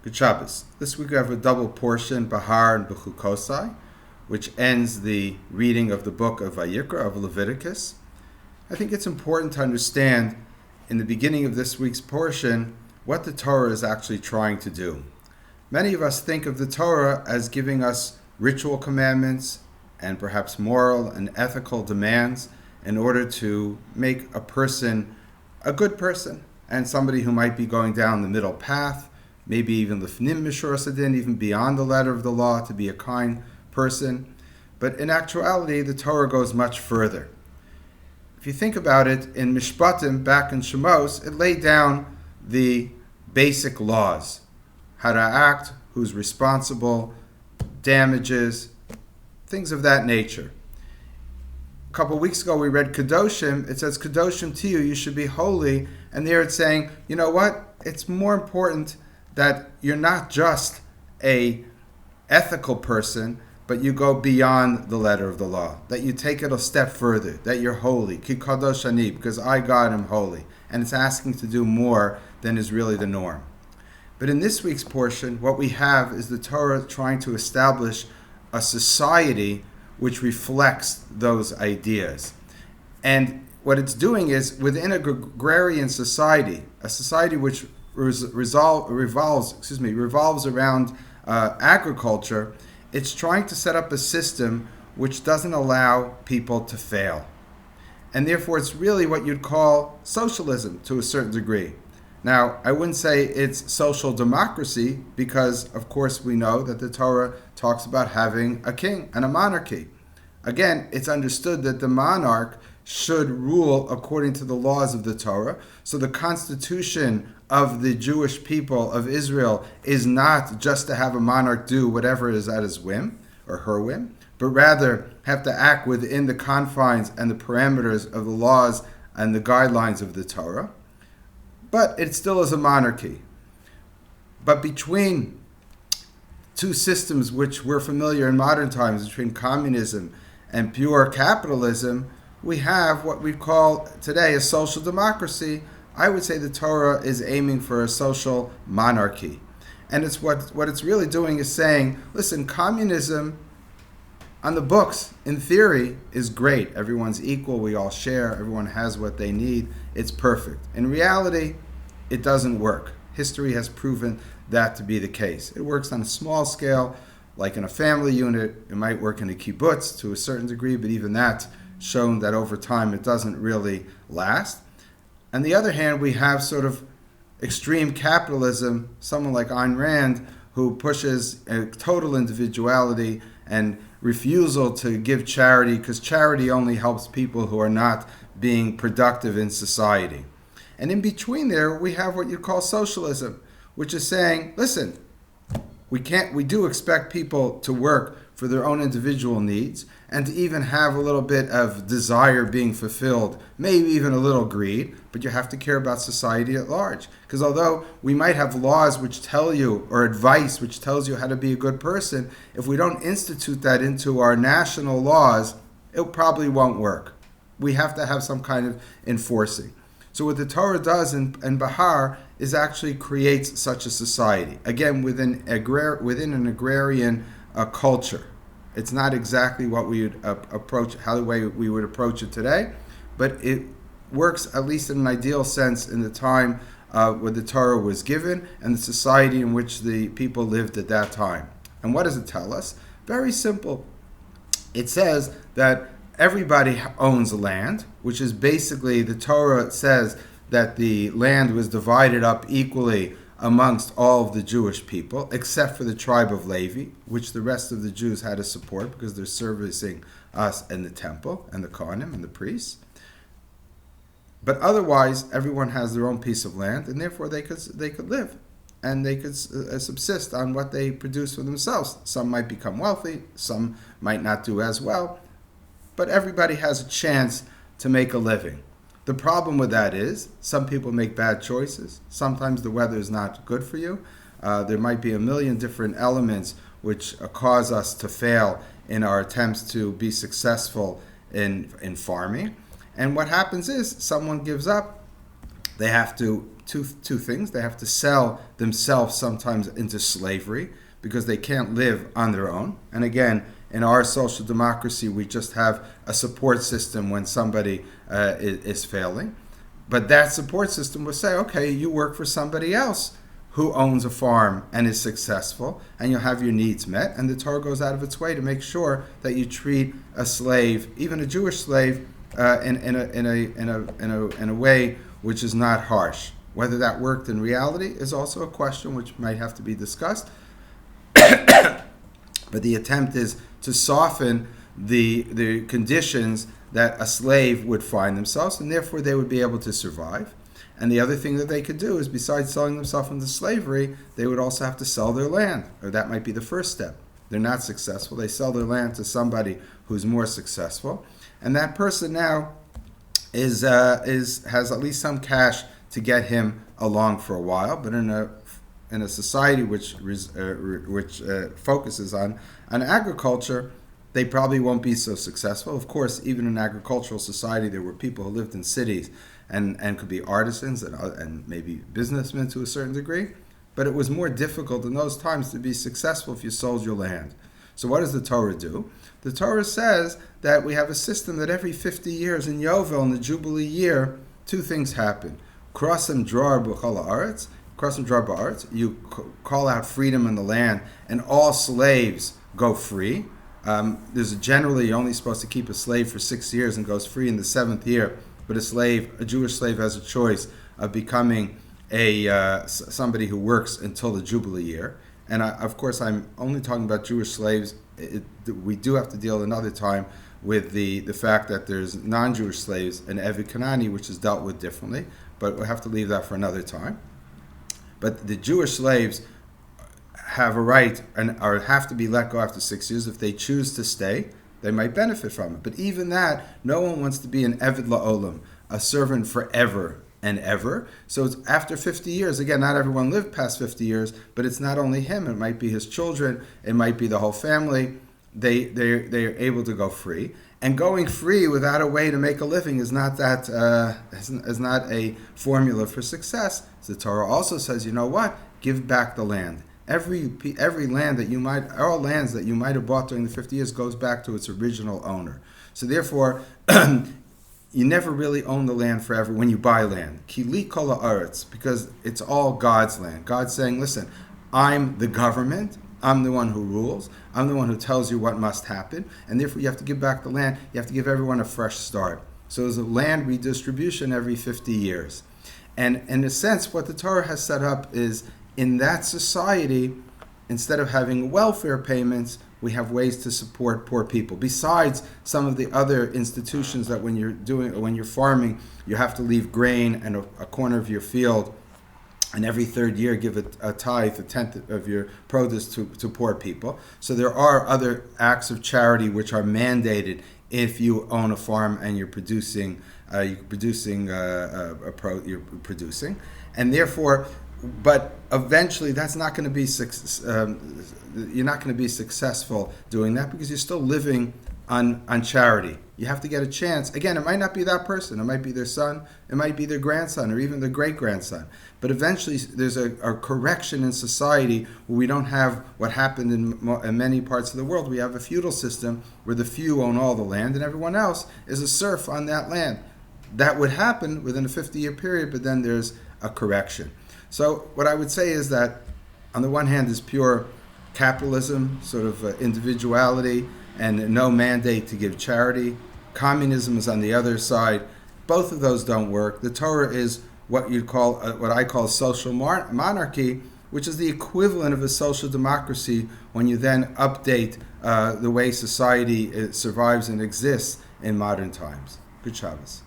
Good Shabbos. This week we have a double portion, Bahar and Bechukosai, which ends the reading of the book of Vayikra, of Leviticus. I think it's important to understand in the beginning of this week's portion what the Torah is actually trying to do. Many of us think of the Torah as giving us ritual commandments and perhaps moral and ethical demands in order to make a person a good person and somebody who might be going down the middle path, maybe even lifnim mishur sadin, even beyond the letter of the law, to be a kind person. But in actuality, the Torah goes much further. If you think about it, in Mishpatim, back in Shemos, it laid down the basic laws, how to act, who's responsible, damages, things of that nature. A couple of weeks ago we read Kedoshim. It says, Kedoshim to you, you should be holy. And there it's saying, you know what? It's more important that you're not just a ethical person, but you go beyond the letter of the law, that you take it a step further, that you're holy, ki kadosh ani, because I, God, am holy. And it's asking to do more than is really the norm. But in this week's portion, what we have is the Torah trying to establish a society which reflects those ideas. And what it's doing is, within a agrarian society, a society which revolves around agriculture, it's trying to set up a system which doesn't allow people to fail. And therefore it's really what you'd call socialism to a certain degree. Now, I wouldn't say it's social democracy because, of course, we know that the Torah talks about having a king and a monarchy. Again, it's understood that the monarch should rule according to the laws of the Torah. So the constitution of the Jewish people of Israel is not just to have a monarch do whatever is at his whim or her whim, but rather have to act within the confines and the parameters of the laws and the guidelines of the Torah. But it still is a monarchy. But between two systems which we're familiar in modern times, between communism and pure capitalism, we have what we call today a social democracy. I would say the Torah is aiming for a social monarchy. And it's what it's really doing is saying, listen, communism on the books, in theory, is great. Everyone's equal, we all share, everyone has what they need, it's perfect. In reality, it doesn't work. History has proven that to be the case. It works on a small scale, like in a family unit. It might work in a kibbutz to a certain degree, but even that's shown that over time it doesn't really last. On the other hand, we have sort of extreme capitalism, someone like Ayn Rand, who pushes a total individuality and refusal to give charity, because charity only helps people who are not being productive in society. And in between there, we have what you call socialism, which is saying, listen, we do expect people to work for their own individual needs and to even have a little bit of desire being fulfilled, maybe even a little greed, but you have to care about society at large. Because although we might have laws which tell you, or advice which tells you how to be a good person, if we don't institute that into our national laws, it probably won't work. We have to have some kind of enforcing. So what the Torah does in Bahar is actually creates such a society. Again, within an agrarian culture. It's not exactly what we would approach, how the way we would approach it today, but it works at least in an ideal sense in the time when the Torah was given and the society in which the people lived at that time. And what does it tell us? Very simple. It says that everybody owns land, which is basically, the Torah says that the land was divided up equally amongst all of the Jewish people, except for the tribe of Levi, which the rest of the Jews had to support because they're servicing us in the temple and the Kohanim and the priests. But otherwise, everyone has their own piece of land, and therefore they could live and they could subsist on what they produce for themselves. Some might become wealthy, some might not do as well, but everybody has a chance to make a living. The problem with that is some people make bad choices. Sometimes the weather is not good for you. There might be a million different elements which cause us to fail in our attempts to be successful in farming. And what happens is someone gives up. They have to two things. They have to sell themselves sometimes into slavery because they can't live on their own. And again, in our social democracy, we just have a support system when somebody is failing. But that support system will say, okay, you work for somebody else who owns a farm and is successful, and you'll have your needs met. And the Torah goes out of its way to make sure that you treat a slave, even a Jewish slave, in a way which is not harsh. Whether that worked in reality is also a question which might have to be discussed. But the attempt is to soften the conditions that a slave would find themselves, and therefore they would be able to survive. And the other thing that they could do is, besides selling themselves into slavery, they would also have to sell their land, or that might be the first step. They're not successful. They sell their land to somebody who's more successful, and that person now has at least some cash to get him along for a while. But in a society which focuses on agriculture, they probably won't be so successful. Of course, even in agricultural society, there were people who lived in cities and could be artisans and maybe businessmen to a certain degree. But it was more difficult in those times to be successful if you sold your land. So what does the Torah do? The Torah says that we have a system that every 50 years in Yovel, in the Jubilee year, two things happen. Krasem drar b'chol haaretz, krasem drar ba'aretz, you call out freedom in the land, and all slaves go free. There's generally, you're only supposed to keep a slave for 6 years and goes free in the 7th year. But a Jewish slave has a choice of becoming somebody who works until the Jubilee year. And of course, I'm only talking about Jewish slaves. We do have to deal another time with the fact that there's non-Jewish slaves and Eved Kanani, which is dealt with differently. But we'll have to leave that for another time. But the Jewish slaves have a right or have to be let go after 6 years. If they choose to stay, they might benefit from it. But even that, no one wants to be an Eved La'olam, a servant forever and ever. So it's after 50 years. Again, not everyone lived past 50 years, but it's not only him. It might be his children. It might be the whole family. They're able to go free. And going free without a way to make a living is not not a formula for success. So the Torah also says, you know what? Give back the land. Every land that all lands that you might have bought during the 50 years goes back to its original owner. So therefore, you never really own the land forever when you buy land. Ki li kol haaretz, because it's all God's land. God's saying, listen, I'm the government. I'm the one who rules. I'm the one who tells you what must happen. And therefore, you have to give back the land. You have to give everyone a fresh start. So there's a land redistribution every 50 years. And in a sense, what the Torah has set up is, in that society, instead of having welfare payments, we have ways to support poor people. Besides some of the other institutions that when you're farming, you have to leave grain and a corner of your field, and every third year give a tithe, a tenth of your produce to poor people. So there are other acts of charity which are mandated if you own a farm and you're producing, and therefore. But eventually, that's not going to be you're not going to be successful doing that because you're still living on charity. You have to get a chance. Again, it might not be that person. It might be their son. It might be their grandson or even their great-grandson. But eventually, there's a correction in society where we don't have what happened in many parts of the world. We have a feudal system where the few own all the land and everyone else is a serf on that land. That would happen within a 50-year period, but then there's a correction. So what I would say is that on the one hand is pure capitalism, sort of individuality, and no mandate to give charity. Communism is on the other side. Both of those don't work. The Torah is what I call social monarchy, which is the equivalent of a social democracy when you then update the way society survives and exists in modern times. Good Shabbos.